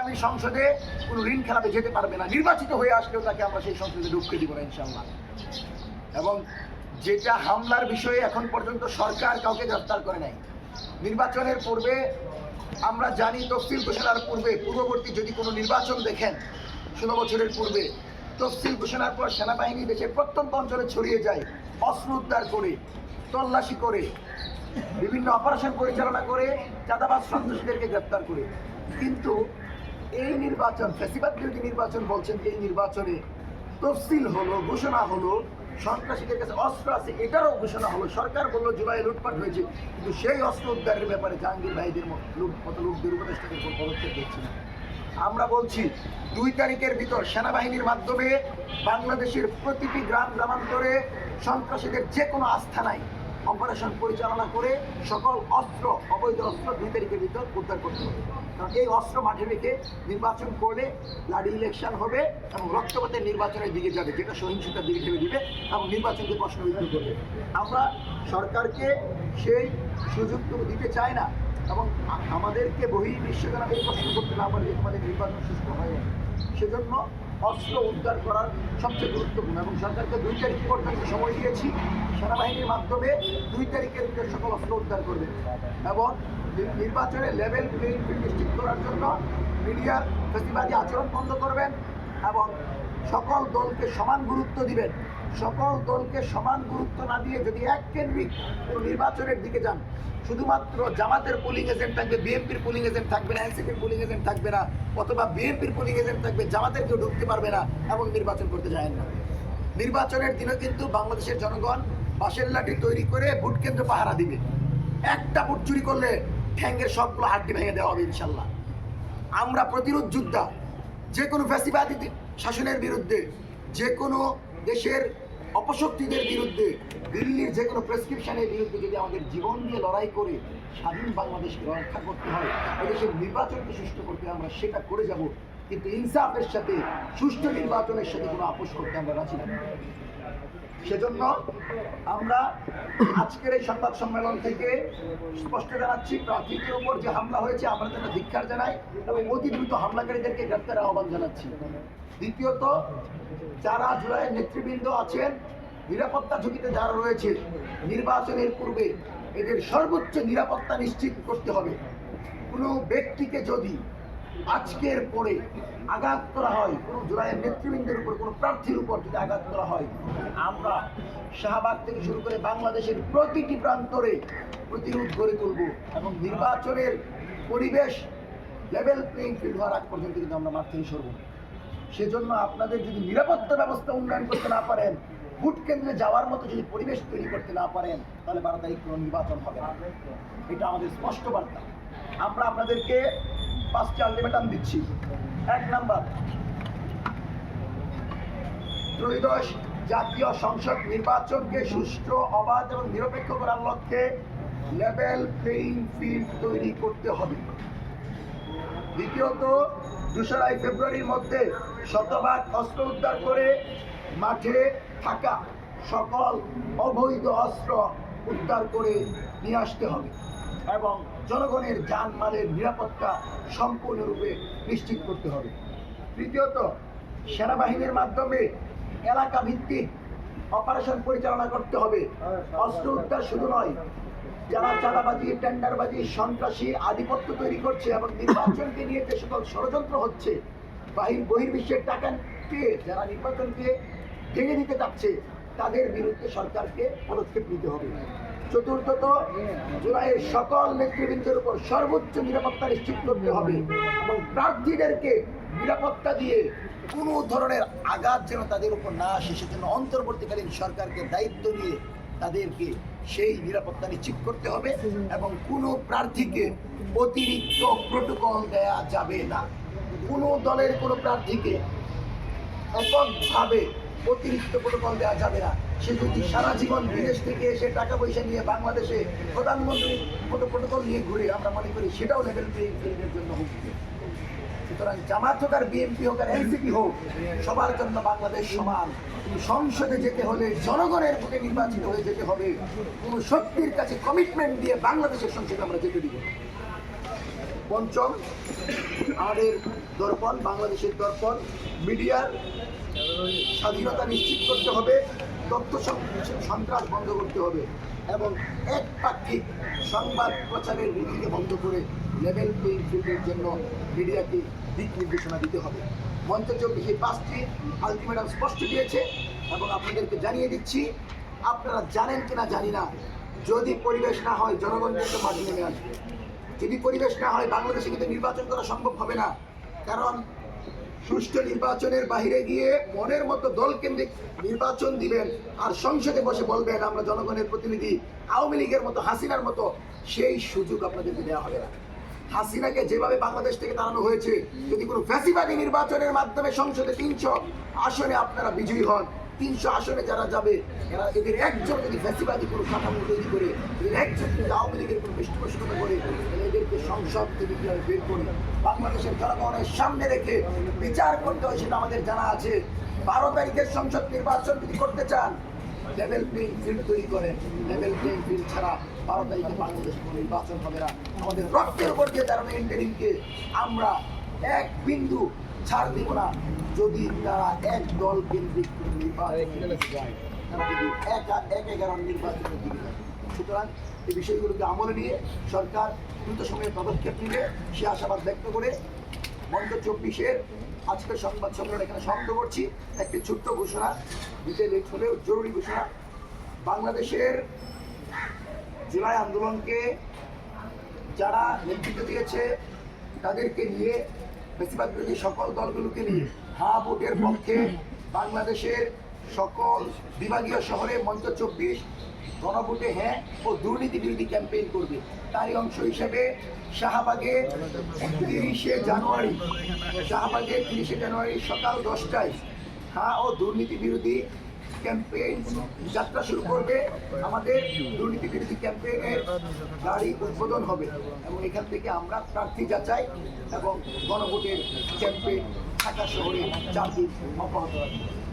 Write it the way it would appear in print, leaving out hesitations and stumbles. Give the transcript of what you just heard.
আগামী সংসদে কোনো ঋণ খেলাপে যেতে পারবে না। নির্বাচিত হয়ে আসলেও তাকে আমরা সেই সংসদে ঢুকতে দিব না ইনশাআল্লাহ। এবং যেটা হামলার বিষয়ে এখন পর্যন্ত সরকার কাউকে গ্রেফতার করে নাই। নির্বাচনের পূর্বে আমরা জানি, তফসিল ঘোষণার পূর্বে পূর্ববর্তী যদি কোনো নির্বাচন দেখেন 16 বছরের পূর্বে, তফসিল ঘোষণার পর সেনাবাহিনী দেশের প্রত্যন্ত অঞ্চলে ছড়িয়ে যায়, অস্ত্র উদ্ধার করে, তল্লাশি করে, বিভিন্ন অপারেশন পরিচালনা করে, চাঁদাবাজ সন্ত্রাসীদেরকে গ্রেফতার করে। কিন্তু এই নির্বাচন, ফ্যাসিবাদ বিরোধী নির্বাচন বলছেন, এই নির্বাচনে তফসিল হলো, ঘোষণা হলো, সন্ত্রাসীদের কাছে অস্ত্র আছে এটারও ঘোষণা হলো। সরকার বললো জুলাই লুটপাট হয়েছে, কিন্তু সেই অস্ত্র উদ্ধারের ব্যাপারে জাহাঙ্গীর ভাইদের মতো লোকদের উপদেষ্টাদের উপর পদক্ষেপ দিচ্ছে না। আমরা বলছি 2 তারিখের ভিতর সেনাবাহিনীর মাধ্যমে বাংলাদেশের প্রতিটি গ্রাম গ্রামান্তরে সন্ত্রাসীদের যে কোনো আস্থানায় অপারেশন পরিচালনা করে সকল অস্ত্র, অবৈধ অস্ত্র 2 তারিখের ভিতর উদ্ধার করতে হবে। কারণ এই অস্ত্র মাঠে রেখে নির্বাচন করলে লাডি ইলেকশন হবে এবং রক্তপাতের নির্বাচনের দিকে যাবে, যেটা সহিংসতার দিকে ঠেলে দিবে এবং নির্বাচনকে প্রশ্নবিদ্ধ করবে। আমরা সরকারকে সেই সুযোগটুকু দিতে চাই না এবং আমাদেরকে বহির্বিশ্বজনকে প্রশ্ন করতে না পারে যে তোমাদের নির্বাচন সুস্থ হয়। সেজন্য অস্ত্র উদ্ধার করার সবচেয়ে গুরুত্বপূর্ণ এবং সরকারকে 2 তারিখ পর্যন্ত সময় দিয়েছি। সেনাবাহিনীর মাধ্যমে 2 তারিখের ভিতরে সকল অস্ত্র উদ্ধার করবে এবং নির্বাচনের লেভেল প্লেইং ফিল্ড নিশ্চিত করার জন্য মিডিয়ার ফ্যাসিবাদী আচরণ বন্ধ করবেন এবং সকল দলকে সমান গুরুত্ব দিবেন। সকল দলকে সমান গুরুত্ব না দিয়ে যদি এককেন্দ্রিক নির্বাচনের দিকে যান, শুধুমাত্র জামাতের পোলিং এজেন্ট থাকবে, বিএনপির পোলিং এজেন্ট থাকবে না, এনসিপির পোলিং এজেন্ট থাকবে না, অথবা বিএনপির পোলিং এজেন্ট থাকবে, জামাতের কেউ ঢুকতে পারবে না এবং নির্বাচন করতে যায় না। নির্বাচনের দিনও কিন্তু বাংলাদেশের জনগণ বাঁশের লাঠি তৈরি করে ভোট কেন্দ্র পাহারা দিবে। একটা ভোট চুরি করলে ঠ্যাঙ্গের সবগুলো হাড্ডি ভেঙে দেওয়া হবে ইনশাল্লাহ। আমরা প্রতিরোধ যোদ্ধা। যে কোনো ফ্যাসিবাদী শাসনের বিরুদ্ধে, যে কোনো দেশের অপশক্তিদের বিরুদ্ধে, দিল্লির যে কোনো প্রেসক্রিপশনের বিরুদ্ধে যদি আমাদের জীবন দিয়ে লড়াই করে স্বাধীন বাংলাদেশকে রক্ষা করতে হয়, এদেশের নির্বাচনকে সুষ্ঠু করতে আমরা সেটা করে যাব। কিন্তু ইনসাফের সাথে, সুষ্ঠু নির্বাচনের সাথে কোনো আপোষ করতে আমরা রাজি না। সেজন্য আমরা আজকের এই সংবাদ সম্মেলন থেকে স্পষ্ট জানাচ্ছি, প্রার্থীদের উপর যে হামলা হয়েছে আমরা তাদের ধিক্কার জানাই এবং অতি দ্রুত হামলাকারীদেরকে গ্রেফতারের আহ্বান জানাচ্ছি। দ্বিতীয়ত, যারা জুলাইয়ের নেতৃবৃন্দ আছেন, নিরাপত্তা ঝুঁকিতে যারা রয়েছে, নির্বাচনের পূর্বে এদের সর্বোচ্চ নিরাপত্তা নিশ্চিত করতে হবে। কোনো ব্যক্তিকে যদি আজকের পরে আঘাত করা হয়, কোনো জুলাইয়ের নেতৃবৃন্দের উপর, কোনো প্রার্থীর উপর যদি আঘাত করা হয়, আমরা শাহবাগ থেকে শুরু করে বাংলাদেশের প্রতিটি প্রান্তরে প্রতিরোধ গড়ে তুলব এবং নির্বাচনের পরিবেশ লেভেল প্লেইং ফিল্ড হওয়ার আগ পর্যন্ত কিন্তু আমরা মাঠ থেকে সরব। সেজন্য আপনাদের যদি নিরাপত্তা ব্যবস্থা উন্নয়ন করতে না পারেন, ভোট কেন্দ্রে যাওয়ার মতো যদি পরিবেশ তৈরি করতে না পারেন, তাহলে 12 তারিখ কোনো নির্বাচন হবে না। এটা আমাদের স্পষ্ট বার্তা। আমরা আপনাদেরকে 5টি আলটিমেটাম দিচ্ছি। 1 নাম্বার, ত্রয়োদশ জাতীয় সংসদ নির্বাচনকে সুষ্ঠু, অবাধ এবং নিরপেক্ষ করার লক্ষ্যে লেভেল প্লেইং ফিল্ড তৈরি করতে হবে। দ্বিতীয়ত, 2 ফেব্রুয়ারির মধ্যে শতভাগ অস্ত্র উদ্ধার করে মাঠে থাকা সকল অবৈধ অস্ত্র উদ্ধার করে নিয়ে আসতে হবে এবং জনগণের জানমালের নিরাপত্তা সম্পূর্ণরূপে নিশ্চিত করতে হবে। তৃতীয়ত, সেনাবাহিনীর মাধ্যমে এলাকা ভিত্তিক অপারেশন পরিচালনা করতে হবে। অস্ত্র উদ্ধার শুধু নয়, যারা চাঁদাবাজি, টেন্ডারবাজি, সন্ত্রাসী, আধিপত্য তৈরি করছে এবং নির্বাচনকে নিয়ে যে সকল ষড়যন্ত্র হচ্ছে, বহির্বিশ্বের টাকা পেয়ে যারা নির্বাচনকে ভেঙে দিতে চাচ্ছে, তাদের বিরুদ্ধে সরকারকে পদক্ষেপ নিতে হবে। চতুর্থত, জুলাইয়ের সকল নেতৃবৃন্দের উপর সর্বোচ্চ নিরাপত্তা নিশ্চিত করতে হবে এবং প্রার্থীদেরকে নিরাপত্তা দিয়ে কোনো ধরনের আঘাত যেন তাদের উপর না আসে, সেজন্য অন্তর্বর্তীকালীন সরকারকে দায়িত্ব নিয়ে তাদেরকে সেই নিরাপত্তা নিশ্চিত করতে হবে এবং কোনো প্রার্থীকে অতিরিক্ত প্রোটোকল দেয়া যাবে না। কোনো দলের কোনো প্রার্থীকে এককভাবে অতিরিক্ত প্রোটোকল দেওয়া যাবে না। সে যদি সারা জীবন বিদেশ থেকে এসে টাকা পয়সা নিয়ে বাংলাদেশে প্রধানমন্ত্রী প্রোটোকল নিয়ে ঘুরে, আমরা মনে করি সেটাও লেভেল প্লেইং ফিল্ডের জন্য হুমকি। সুতরাং জামাত হোক আর বিএনপি হোক আর এনসিপি হোক, সবার জন্য বাংলাদেশ সমান। সংসদে যেতে হলে জনগণের ভোটে নির্বাচিত হয়ে যেতে হবে। কোনো শক্তির কাছে কমিটমেন্ট দিয়ে বাংলাদেশের সংসদে আমরা যেতে দিব। পঞ্চম, আমাদের দর্পণ, বাংলাদেশের দর্পণ, মিডিয়ার স্বাধীনতা নিশ্চিত করতে হবে, তথ্য সন্ত্রাস বন্ধ করতে হবে এবং একপাক্ষিক সংবাদ প্রচারের নীতিকে বন্ধ করে লেভেল প্লেইং ফিল্ডের জন্য মিডিয়াকে দিক নির্দেশনা দিতে হবে। মঞ্চ 24 এই 5টি আলটিমেটাম স্পষ্ট দিয়েছে এবং আপনাদেরকে জানিয়ে দিচ্ছি, আপনারা জানেন কিনা জানি না, যদি পরিবেশ না হয় জনগণ কিন্তু মাঠে নেমে আসবে। যদি পরিবেশ না হয় বাংলাদেশে কিন্তু নির্বাচন করা সম্ভব হবে না, কারণ সুষ্ঠু নির্বাচনের বাইরে গিয়ে মনের মতো দল কেন্দ্রিক নির্বাচন দিবেন আর সংসদে বসে বলবেন আমরা জনগণের প্রতিনিধি, আওয়ামী লীগের মতো, হাসিনার মতো, সেই সুযোগ আপনাদেরকে দেওয়া হবে না। হাসিনাকে যেভাবে বাংলাদেশ থেকে তাড়ানো হয়েছে, যদি কোনো ফ্যাসিবাদী নির্বাচনের মাধ্যমে সংসদে 300 আসনে আপনারা বিজয়ী হন, 300 আসনে যারা যাবে এদের একজন যদি ফ্যাসিবাদী কোনো কাঠামো তৈরি করে, এদের একজন যদি আওয়ামী লীগের কোনো পৃষ্ঠপোষকতা করে, তাহলে এদেরকে সংসদ থেকে কীভাবে বের করে বাংলাদেশের জনগণের সামনে রেখে বিচার করতে হয় সেটা আমাদের জানা আছে। 12 তারিখের সংসদ নির্বাচন যদি করতে চান, লেভেল প্লেইং ফিল্ড তৈরি করেন। লেভেল প্লেইং ফিল্ড ছাড়া 12 তারিখে বাংলাদেশে কোনো নির্বাচন হবে না। আমাদের রক্তের উপর দিয়ে দাঁড়ানো ইন্টারিমকে আমরা এক বিন্দু ছাড় দিব না। যদি তারা এক দল কেন্দ্রিক নির্বাচন যায়, তারা যদি এক 11 নির্বাচনের দিকে যায়। সুতরাং এই বিষয়গুলোকে আমলে নিয়ে সরকার দ্রুত সময়ে পদক্ষেপ নিবে সে আশাবাদ ব্যক্ত করে মঞ্চ 24-এর আজকের সংবাদ সম্মেলন এখানে সমাপ্ত করছি। একটি ছোট্ট ঘোষণা দিতে লেট হলেও জরুরি ঘোষণা। বাংলাদেশের জুলাই আন্দোলনকে যারা নেতৃত্ব দিয়েছে তাদেরকে নিয়ে, বেশিরভাগ বিরোধী সকল দলগুলোকে নিয়ে হ্যাঁ ভোটের পক্ষে বাংলাদেশের সকল বিভাগীয় শহরে মঞ্চ 24 গণভোটে হ্যাঁ ও দুর্নীতি বিরোধী ক্যাম্পেইন করবে। তারই অংশ হিসেবে শাহবাগে 30শে জানুয়ারি সকাল 10টায় হ্যাঁ ও দুর্নীতি বিরোধী ক্যাম্পেইন যাত্রা শুরু করবে। আমাদের দুর্নীতি বিরোধী ক্যাম্পেইনের গাড়ি উদ্বোধন হবে এবং এখান থেকে আমরা প্রার্থী যাচাই এবং গণভোটের ক্যাম্পেইন ঢাকা শহরে 4 দিন অব্যাহত রাখবো।